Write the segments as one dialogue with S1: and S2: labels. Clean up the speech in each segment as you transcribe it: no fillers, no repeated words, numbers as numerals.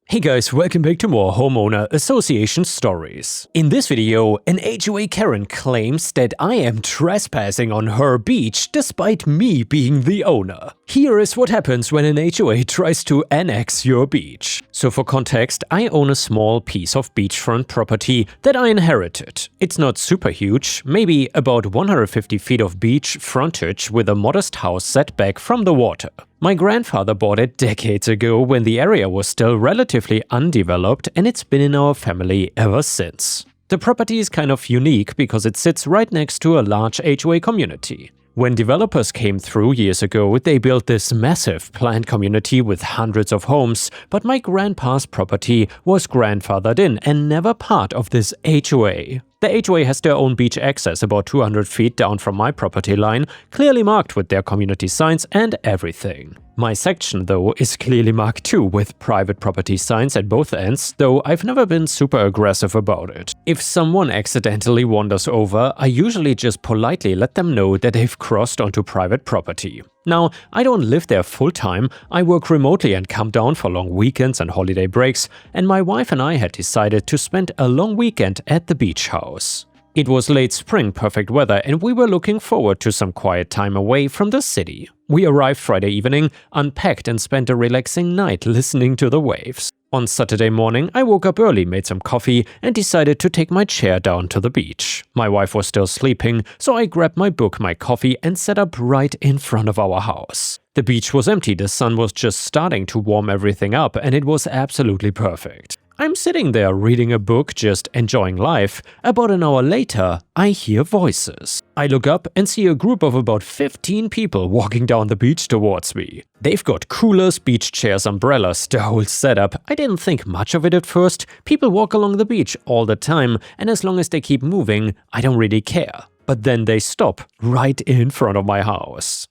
S1: Hey guys, welcome back to more homeowner association stories. In this video, an HOA Karen claims that I am trespassing on her beach despite me being the owner. Here is what happens when an HOA tries to annex your beach. So for context, I own a small piece of beachfront property that I inherited. It's not super huge, maybe about 150 feet of beach frontage with a modest house setback from the water. My grandfather bought it decades ago when the area was still relatively undeveloped, and it's been in our family ever since. The property is kind of unique because it sits right next to a large HOA community. When developers came through years ago, they built this massive planned community with hundreds of homes, but my grandpa's property was grandfathered in and never part of this HOA. The HOA has their own beach access about 200 feet down from my property line, clearly marked with their community signs and everything. My section, though, is clearly marked too, with private property signs at both ends, though I've never been super aggressive about it. If someone accidentally wanders over, I usually just politely let them know that they've crossed onto private property. Now, I don't live there full-time, I work remotely and come down for long weekends and holiday breaks, and my wife and I had decided to spend a long weekend at the beach house. It was late spring, perfect weather, and we were looking forward to some quiet time away from the city. We arrived Friday evening, unpacked and spent a relaxing night listening to the waves. On Saturday morning, I woke up early, made some coffee, and decided to take my chair down to the beach. My wife was still sleeping, so I grabbed my book, my coffee, and sat up right in front of our house. The beach was empty, the sun was just starting to warm everything up, and it was absolutely perfect. I'm sitting there reading a book, just enjoying life. About an hour later, I hear voices. I look up and see a group of about 15 people walking down the beach towards me. They've got coolers, beach chairs, umbrellas, the whole setup. I didn't think much of it at first. People walk along the beach all the time, and as long as they keep moving, I don't really care. But then they stop right in front of my house.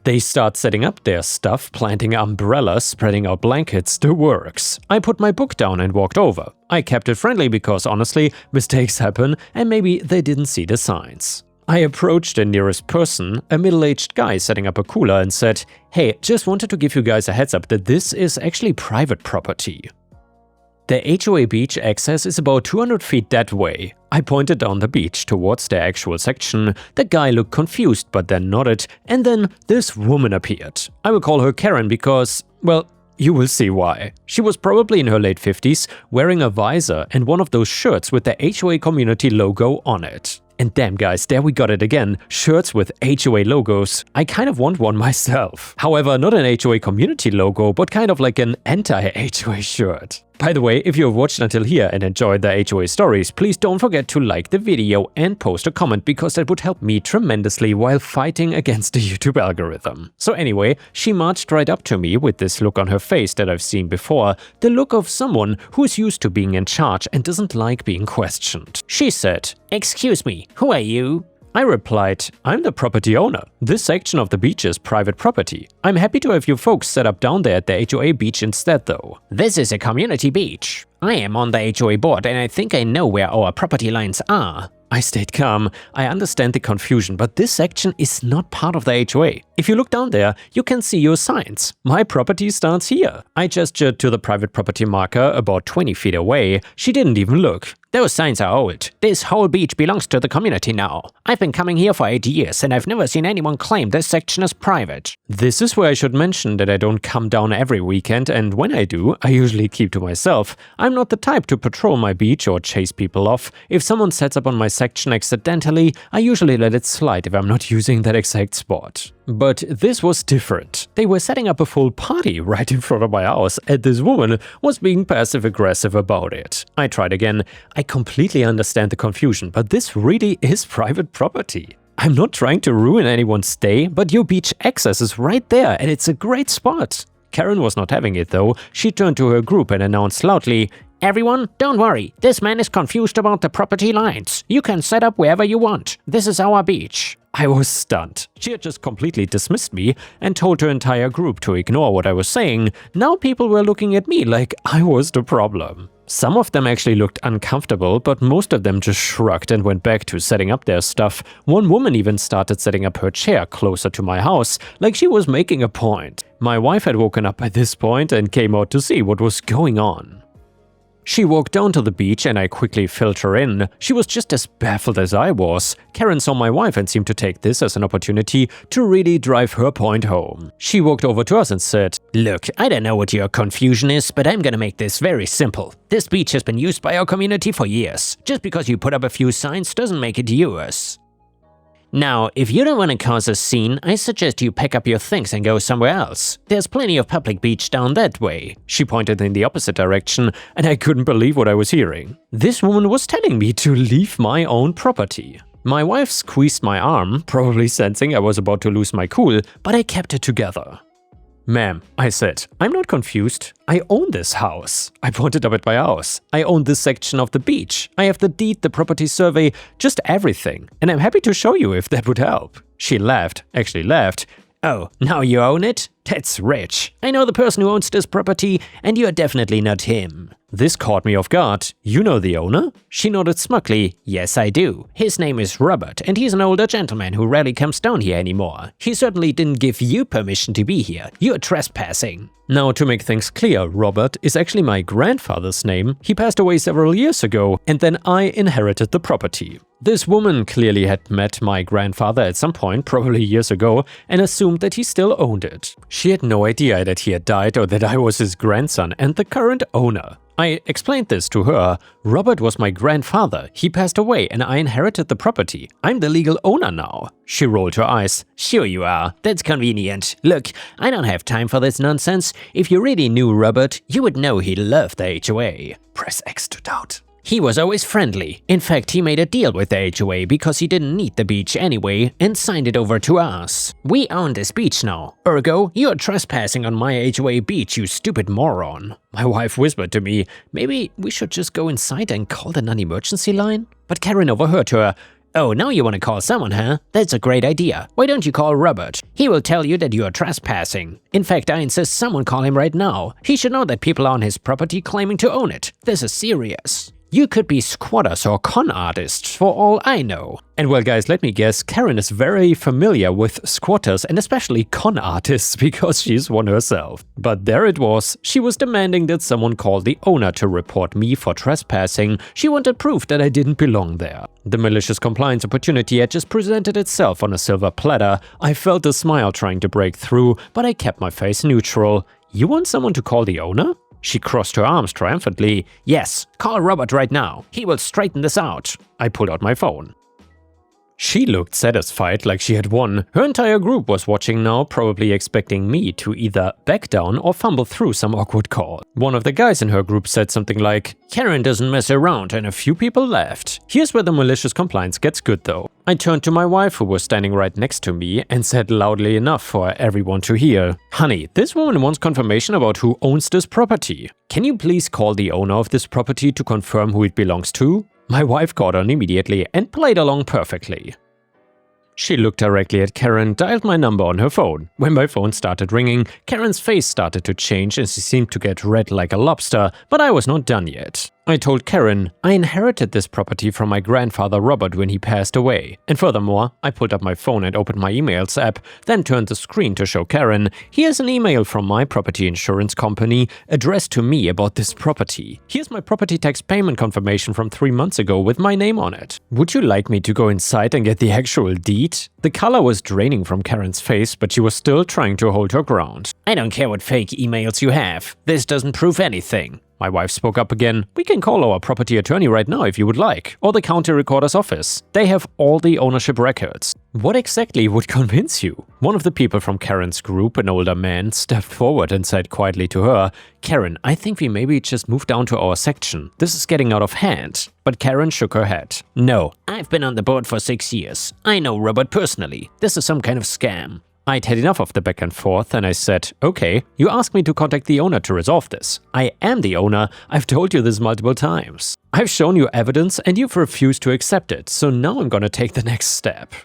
S1: They start setting up their stuff, planting umbrellas, spreading out blankets, the works. I put my book down and walked over. I kept it friendly because honestly, mistakes happen and maybe they didn't see the signs. I approached the nearest person, a middle-aged guy setting up a cooler, and said, "Hey, just wanted to give you guys a heads up that this is actually private property." The HOA beach access is about 200 feet that way. I pointed down the beach towards the actual section. The guy looked confused but then nodded, and then this woman appeared. I will call her Karen because, well, you will see why. She was probably in her late 50s, wearing a visor and one of those shirts with the HOA community logo on it. And damn guys, there we got it again, shirts with HOA logos. I kind of want one myself. However, not an HOA community logo, but kind of like an anti-HOA shirt. By the way, if you have watched until here and enjoyed the HOA stories, please don't forget to like the video and post a comment because that would help me tremendously while fighting against the YouTube algorithm. So anyway, she marched right up to me with this look on her face that I've seen before, the look of someone who's used to being in charge and doesn't like being questioned. She said, "Excuse me, who are you?" I replied, "I'm the property owner. This section of the beach is private property. I'm happy to have you folks set up down there at the HOA beach instead though." "This is a community beach. I am on the HOA board and I think I know where our property lines are." I stayed calm. I understand the confusion, but this section is not part of the HOA. If you look down there, you can see your signs. My property starts here. I gestured to the private property marker about 20 feet away. She didn't even look. "Those signs are old. This whole beach belongs to the community now. I've been coming here for 8 years and I've never seen anyone claim this section is private." This is where I should mention that I don't come down every weekend, and when I do, I usually keep to myself. I'm not the type to patrol my beach or chase people off. If someone sets up on my section accidentally, I usually let it slide if I'm not using that exact spot. But this was different. They were setting up a full party right in front of my house, and this woman was being passive-aggressive about it. I tried again. I completely understand the confusion, but this really is private property. I'm not trying to ruin anyone's stay, but your beach access is right there, and it's a great spot. Karen was not having it though. She turned to her group and announced loudly, "Everyone, don't worry. This man is confused about the property lines. You can set up wherever you want. This is our beach." I was stunned. She had just completely dismissed me and told her entire group to ignore what I was saying. Now people were looking at me like I was the problem. Some of them actually looked uncomfortable, but most of them just shrugged and went back to setting up their stuff. One woman even started setting up her chair closer to my house, like she was making a point. My wife had woken up by this point and came out to see what was going on. She walked down to the beach and I quickly filled her in. She was just as baffled as I was. Karen saw my wife and seemed to take this as an opportunity to really drive her point home. She walked over to us and said, "Look, I don't know what your confusion is, but I'm gonna make this very simple. This beach has been used by our community for years. Just because you put up a few signs doesn't make it yours. Now, if you don't want to cause a scene, I suggest you pack up your things and go somewhere else. There's plenty of public beach down that way." She pointed in the opposite direction, and I couldn't believe what I was hearing. This woman was telling me to leave my own property. My wife squeezed my arm, probably sensing I was about to lose my cool, but I kept it together. "Ma'am," I said, "I'm not confused. I own this house." I pointed up at my house. "I own this section of the beach. I have the deed, the property survey, just everything. And I'm happy to show you if that would help." She laughed, actually laughed. "Oh, now you own it? That's rich. I know the person who owns this property, and you're definitely not him." This caught me off guard. "You know the owner?" She nodded smugly. "Yes, I do. His name is Robert, and he's an older gentleman who rarely comes down here anymore. He certainly didn't give you permission to be here. You're trespassing." Now, to make things clear, Robert is actually my grandfather's name. He passed away several years ago, and then I inherited the property. This woman clearly had met my grandfather at some point, probably years ago, and assumed that he still owned it. She had no idea that he had died or that I was his grandson and the current owner. I explained this to her. "Robert was my grandfather. He passed away and I inherited the property. I'm the legal owner now." She rolled her eyes. "Sure you are. That's convenient. Look, I don't have time for this nonsense. If you really knew Robert, you would know he loved the HOA. Press X to doubt. He was always friendly. In fact, he made a deal with the HOA because he didn't need the beach anyway and signed it over to us. We own this beach now. Ergo, you're trespassing on my HOA beach, you stupid moron." My wife whispered to me, "Maybe we should just go inside and call the non-emergency line?" But Karen overheard her. "Oh, now you want to call someone, huh? That's a great idea. Why don't you call Robert? He will tell you that you are trespassing. In fact, I insist someone call him right now. He should know that people are on his property claiming to own it. This is serious. You could be squatters or con artists for all I know." And well guys, let me guess, Karen is very familiar with squatters and especially con artists because she's one herself. But there it was. She was demanding that someone call the owner to report me for trespassing. She wanted proof that I didn't belong there. The malicious compliance opportunity had just presented itself on a silver platter. I felt a smile trying to break through, but I kept my face neutral. "You want someone to call the owner?" She crossed her arms triumphantly. "Yes, call Robert right now. He will straighten this out." I pulled out my phone. She looked satisfied, like she had won. Her entire group was watching now, probably expecting me to either back down or fumble through some awkward call. One of the guys in her group said something like, "Karen doesn't mess around," and a few people laughed. Here's where the malicious compliance gets good though. I turned to my wife, who was standing right next to me, and said loudly enough for everyone to hear, "Honey, this woman wants confirmation about who owns this property. Can you please call the owner of this property to confirm who it belongs to?" My wife caught on immediately and played along perfectly. She looked directly at Karen, dialed my number on her phone. When my phone started ringing, Karen's face started to change and she seemed to get red like a lobster, but I was not done yet. I told Karen, I inherited this property from my grandfather Robert when he passed away. And furthermore, I pulled up my phone and opened my emails app, then turned the screen to show Karen, here's an email from my property insurance company addressed to me about this property. Here's my property tax payment confirmation from 3 months ago with my name on it. Would you like me to go inside and get the actual deed? The color was draining from Karen's face, but she was still trying to hold her ground. I don't care what fake emails you have. This doesn't prove anything. My wife spoke up again. We can call our property attorney right now if you would like, or the county recorder's office. They have all the ownership records. What exactly would convince you? One of the people from Karen's group, an older man, stepped forward and said quietly to her, Karen, I think we maybe just move down to our section. This is getting out of hand. But Karen shook her head. No, I've been on the board for 6 years. I know Robert personally. This is some kind of scam. I'd had enough of the back and forth and I said, okay, you asked me to contact the owner to resolve this. I am the owner, I've told you this multiple times. I've shown you evidence and you've refused to accept it, so now I'm gonna take the next step.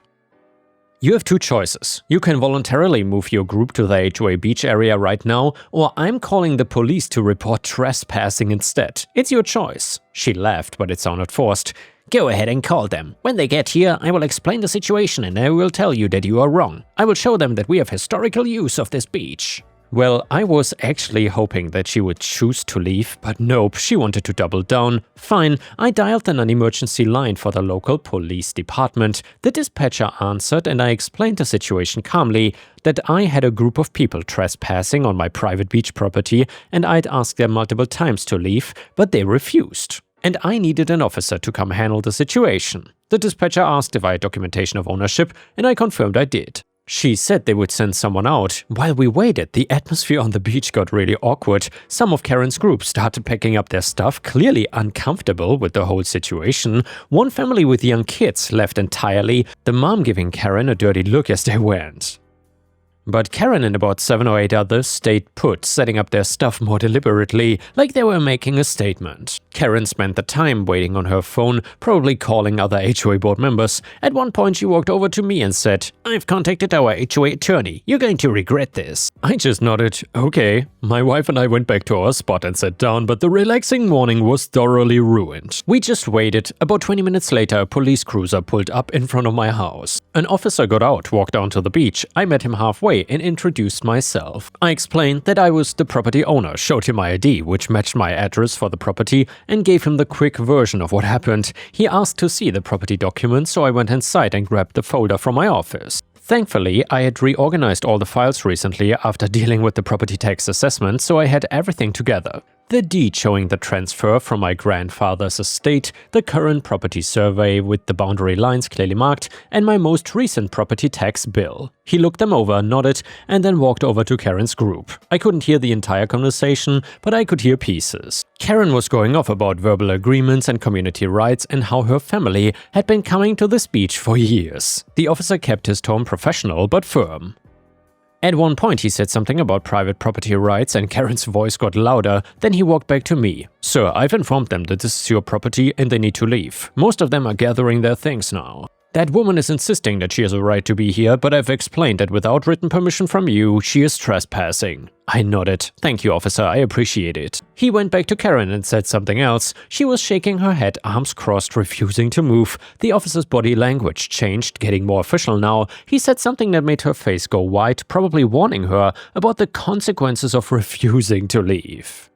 S1: You have two choices. You can voluntarily move your group to the HOA beach area right now, or I'm calling the police to report trespassing instead. It's your choice." She laughed, but it sounded forced. "Go ahead and call them. When they get here, I will explain the situation and I will tell you that you are wrong. I will show them that we have historical use of this beach." Well, I was actually hoping that she would choose to leave, but nope, she wanted to double down. Fine, I dialed an emergency line for the local police department. The dispatcher answered and I explained the situation calmly, that I had a group of people trespassing on my private beach property and I'd asked them multiple times to leave, but they refused. And I needed an officer to come handle the situation. The dispatcher asked if I had documentation of ownership and I confirmed I did. She said they would send someone out. While we waited, the atmosphere on the beach got really awkward. Some of Karen's group started packing up their stuff, clearly uncomfortable with the whole situation. One family with young kids left entirely, the mom giving Karen a dirty look as they went. But Karen and about 7 or 8 others stayed put, setting up their stuff more deliberately, like they were making a statement. Karen spent the time waiting on her phone, probably calling other HOA board members. At one point she walked over to me and said, "I've contacted our HOA attorney. You're going to regret this." I just nodded, okay. My wife and I went back to our spot and sat down, but the relaxing morning was thoroughly ruined. We just waited. About 20 minutes later, a police cruiser pulled up in front of my house. An officer got out, walked down to the beach. I met him halfway and introduced myself. I explained that I was the property owner, showed him my ID, which matched my address for the property, and gave him the quick version of what happened. He asked to see the property documents, so I went inside and grabbed the folder from my office. Thankfully, I had reorganized all the files recently after dealing with the property tax assessment, so I had everything together. The deed showing the transfer from my grandfather's estate, the current property survey with the boundary lines clearly marked, and my most recent property tax bill. He looked them over, nodded, and then walked over to Karen's group. I couldn't hear the entire conversation, but I could hear pieces. Karen was going off about verbal agreements and community rights and how her family had been coming to this beach for years. The officer kept his tone professional but firm. At one point he said something about private property rights and Karen's voice got louder, then he walked back to me. "Sir, I've informed them that this is your property and they need to leave. Most of them are gathering their things now. That woman is insisting that she has a right to be here, but I've explained that without written permission from you, she is trespassing." I nodded. "Thank you, officer, I appreciate it." He went back to Karen and said something else. She was shaking her head, arms crossed, refusing to move. The officer's body language changed, getting more official now. He said something that made her face go white, probably warning her about the consequences of refusing to leave.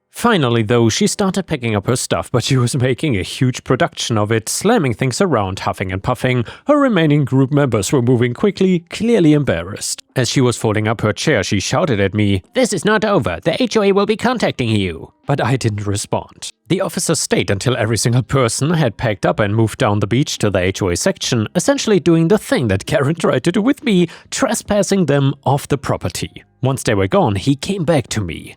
S1: Finally, though, she started packing up her stuff, but she was making a huge production of it, slamming things around, huffing and puffing. Her remaining group members were moving quickly, clearly embarrassed. As she was folding up her chair, she shouted at me, "This is not over. The HOA will be contacting you." But I didn't respond. The officer stayed until every single person had packed up and moved down the beach to the HOA section, essentially doing the thing that Karen tried to do with me, trespassing them off the property. Once they were gone, he came back to me.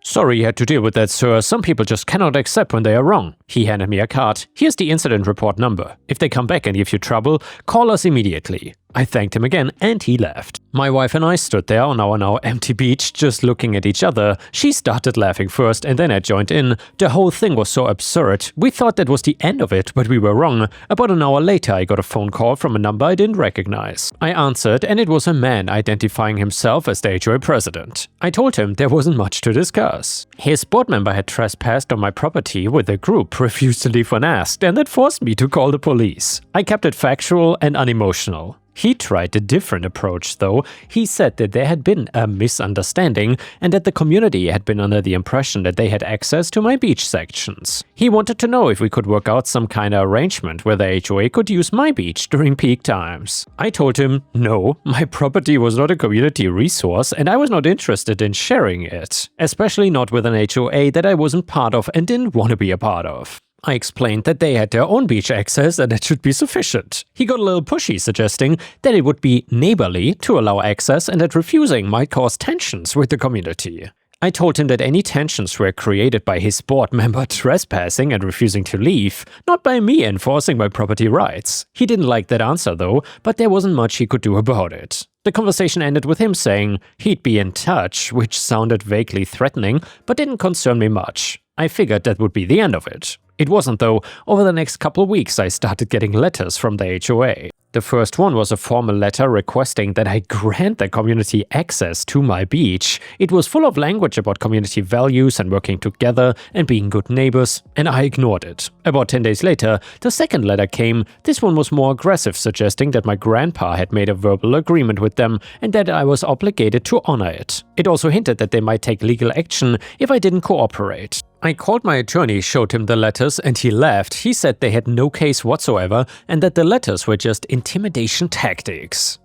S1: "Sorry you had to deal with that, sir. Some people just cannot accept when they are wrong." He handed me a card. "Here's the incident report number. If they come back and give you trouble, call us immediately." I thanked him again and he left. My wife and I stood there on our now empty beach, just looking at each other. She started laughing first and then I joined in. The whole thing was so absurd. We thought that was the end of it, but we were wrong. About an hour later I got a phone call from a number I didn't recognize. I answered and it was a man identifying himself as the HOA president. I told him there wasn't much to discuss. His board member had trespassed on my property with a group, refused to leave when asked, and that forced me to call the police. I kept it factual and unemotional. He tried a different approach though. He said that there had been a misunderstanding and that the community had been under the impression that they had access to my beach sections. He wanted to know if we could work out some kind of arrangement where the HOA could use my beach during peak times. I told him, no, my property was not a community resource and I was not interested in sharing it, especially not with an HOA that I wasn't part of and didn't want to be a part of. I explained that they had their own beach access and that should be sufficient. He got a little pushy, suggesting that it would be neighborly to allow access and that refusing might cause tensions with the community. I told him that any tensions were created by his board member trespassing and refusing to leave, not by me enforcing my property rights. He didn't like that answer though, but there wasn't much he could do about it. The conversation ended with him saying he'd be in touch, which sounded vaguely threatening, but didn't concern me much. I figured that would be the end of it. It wasn't though. Over the next couple of weeks I started getting letters from the HOA. The first one was a formal letter requesting that I grant the community access to my beach. It was full of language about community values and working together and being good neighbors, and I ignored it. About 10 days later, the second letter came. This one was more aggressive, suggesting that my grandpa had made a verbal agreement with them and that I was obligated to honor it. It also hinted that they might take legal action if I didn't cooperate. I called my attorney, showed him the letters, and he laughed. He said they had no case whatsoever and that the letters were just intimidation tactics.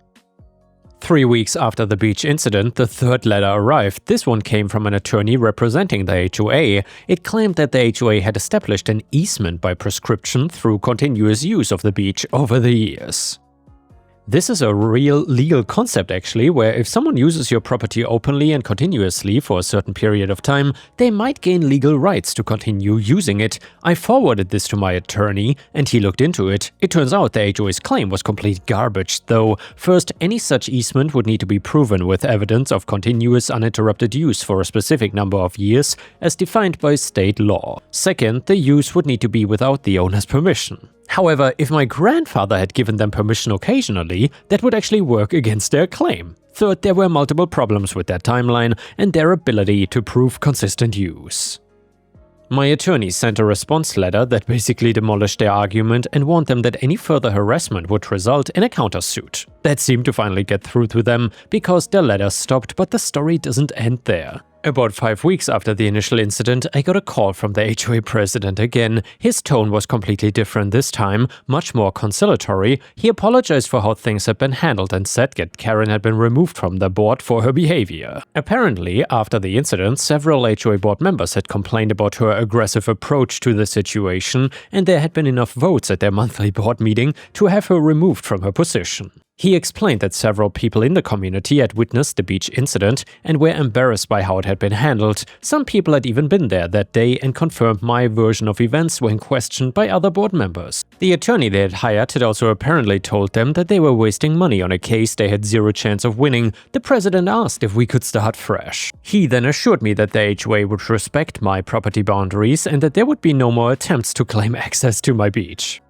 S1: 3 weeks after the beach incident, the third letter arrived. This one came from an attorney representing the HOA. It claimed that the HOA had established an easement by prescription through continuous use of the beach over the years. This is a real legal concept actually, where if someone uses your property openly and continuously for a certain period of time, they might gain legal rights to continue using it. I forwarded this to my attorney and he looked into it. It turns out the HOA's claim was complete garbage though. First, any such easement would need to be proven with evidence of continuous uninterrupted use for a specific number of years as defined by state law. Second, the use would need to be without the owner's permission. However, if my grandfather had given them permission occasionally, that would actually work against their claim. Third, there were multiple problems with their timeline and their ability to prove consistent use. My attorney sent a response letter that basically demolished their argument and warned them that any further harassment would result in a countersuit. That seemed to finally get through to them because their letter stopped, but the story doesn't end there. About 5 weeks after the initial incident, I got a call from the HOA president again. His tone was completely different this time, much more conciliatory. He apologized for how things had been handled and said that Karen had been removed from the board for her behavior. Apparently, after the incident, several HOA board members had complained about her aggressive approach to the situation, and there had been enough votes at their monthly board meeting to have her removed from her position. He explained that several people in the community had witnessed the beach incident and were embarrassed by how it had been handled. Some people had even been there that day and confirmed my version of events when questioned by other board members. The attorney they had hired had also apparently told them that they were wasting money on a case they had zero chance of winning. The president asked if we could start fresh. He then assured me that the HOA would respect my property boundaries and that there would be no more attempts to claim access to my beach.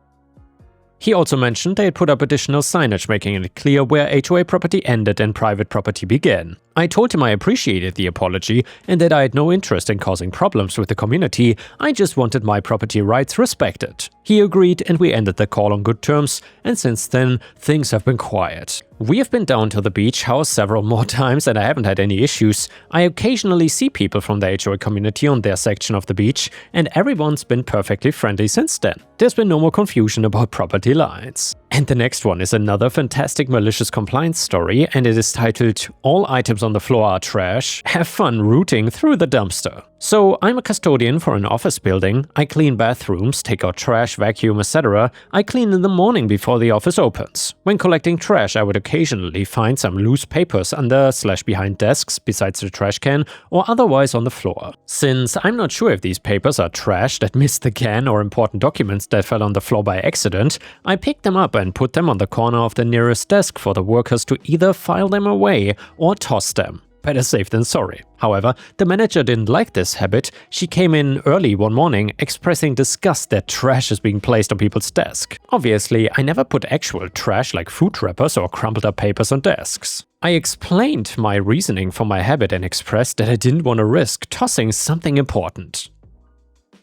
S1: He also mentioned they had put up additional signage making it clear where HOA property ended and private property began. I told him I appreciated the apology and that I had no interest in causing problems with the community, I just wanted my property rights respected. He agreed and we ended the call on good terms, and since then, things have been quiet. We have been down to the beach house several more times and I haven't had any issues. I occasionally see people from the HOA community on their section of the beach, and everyone's been perfectly friendly since then. There's been no more confusion about property lines. And the next one is another fantastic malicious compliance story, and it is titled "All items on the floor are trash. Have fun rooting through the dumpster." So I'm a custodian for an office building. I clean bathrooms, take out trash, vacuum, etc. I clean in the morning before the office opens. When collecting trash, I would occasionally find some loose papers under/behind desks besides the trash can or otherwise on the floor. Since I'm not sure if these papers are trash that missed the can or important documents that fell on the floor by accident, I pick them up and put them on the corner of the nearest desk for the workers to either file them away or toss them. Better safe than sorry. However, the manager didn't like this habit. She came in early one morning expressing disgust that trash is being placed on people's desk. Obviously, I never put actual trash like food wrappers or crumpled up papers on desks. I explained my reasoning for my habit and expressed that I didn't want to risk tossing something important.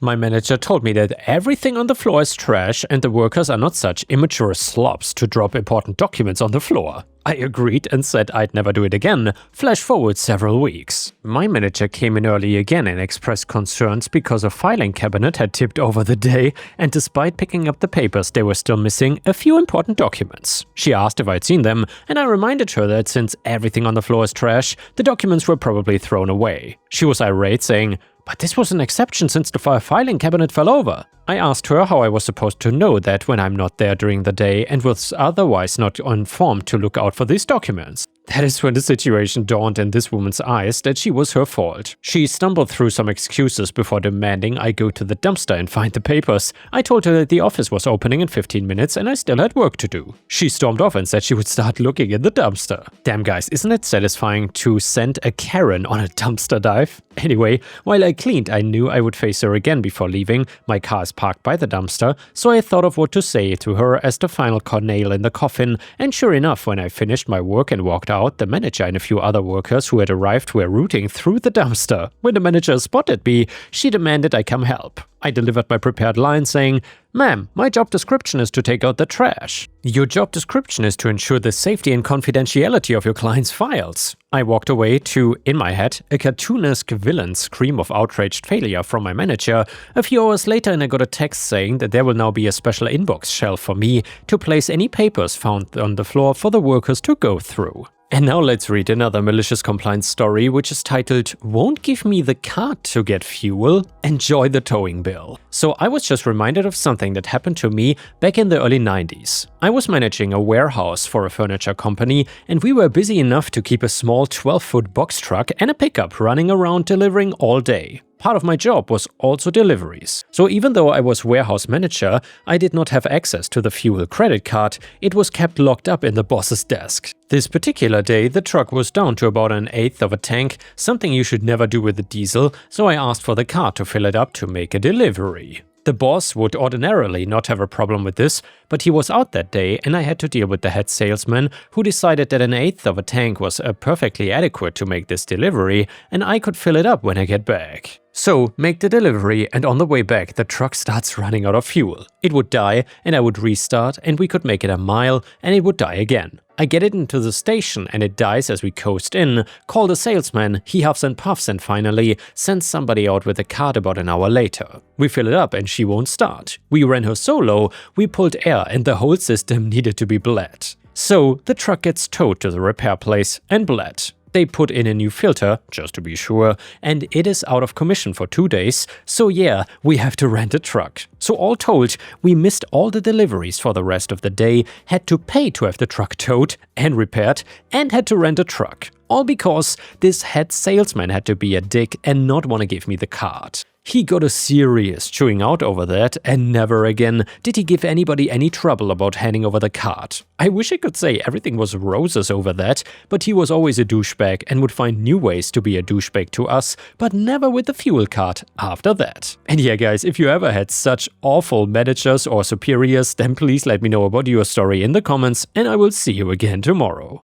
S1: My manager told me that everything on the floor is trash and the workers are not such immature slobs to drop important documents on the floor. I agreed and said I'd never do it again. Flash forward several weeks. My manager came in early again and expressed concerns because a filing cabinet had tipped over the day, and despite picking up the papers, they were still missing a few important documents. She asked if I'd seen them, and I reminded her that since everything on the floor is trash, the documents were probably thrown away. She was irate, saying, "But this was an exception since the filing cabinet fell over." I asked her how I was supposed to know that when I'm not there during the day and was otherwise not informed to look out for these documents. That is when the situation dawned in this woman's eyes that she was her fault. She stumbled through some excuses before demanding I go to the dumpster and find the papers. I told her that the office was opening in 15 minutes and I still had work to do. She stormed off and said she would start looking in the dumpster. Damn guys, isn't it satisfying to send a Karen on a dumpster dive? Anyway, while I cleaned, I knew I would face her again before leaving. My car is parked by the dumpster, so I thought of what to say to her as the final nail in the coffin, and sure enough, when I finished my work and walked out, the manager and a few other workers who had arrived were rooting through the dumpster. When the manager spotted me, she demanded I come help. I delivered my prepared line saying, "Ma'am, my job description is to take out the trash." "Your job description is to ensure the safety and confidentiality of your client's files." I walked away to, in my head, a cartoonesque villain scream of outraged failure from my manager. A few hours later and I got a text saying that there will now be a special inbox shelf for me to place any papers found on the floor for the workers to go through. And now let's read another malicious compliance story, which is titled, "Won't Give Me the Card to Get Fuel? Enjoy the Towing Bill." So I was just reminded of something that happened to me back in the early 90s. I was managing a warehouse for a furniture company, and we were busy enough to keep a small 12-foot box truck and a pickup running around delivering all day. Part of my job was also deliveries. So even though I was warehouse manager, I did not have access to the fuel credit card. It was kept locked up in the boss's desk. This particular day, the truck was down to about 1/8 of a tank, something you should never do with a diesel, so I asked for the card to fill it up to make a delivery. The boss would ordinarily not have a problem with this, but he was out that day and I had to deal with the head salesman who decided that 1/8 of a tank was perfectly adequate to make this delivery and I could fill it up when I get back. So, make the delivery and on the way back the truck starts running out of fuel. It would die and I would restart and we could make it a mile and it would die again. I get it into the station and it dies as we coast in, call the salesman, he huffs and puffs and finally sends somebody out with a cart about an hour later. We fill it up and she won't start. We ran her so low, we pulled air and the whole system needed to be bled. So the truck gets towed to the repair place and bled. They put in a new filter, just to be sure, and it is out of commission for 2 days, so yeah, we have to rent a truck. So all told, we missed all the deliveries for the rest of the day, had to pay to have the truck towed and repaired, and had to rent a truck. All because this head salesman had to be a dick and not want to give me the card. He got a serious chewing out over that, and never again did he give anybody any trouble about handing over the card. I wish I could say everything was roses over that, but he was always a douchebag and would find new ways to be a douchebag to us, but never with the fuel card after that. And yeah guys, if you ever had such awful managers or superiors, then please let me know about your story in the comments and I will see you again tomorrow.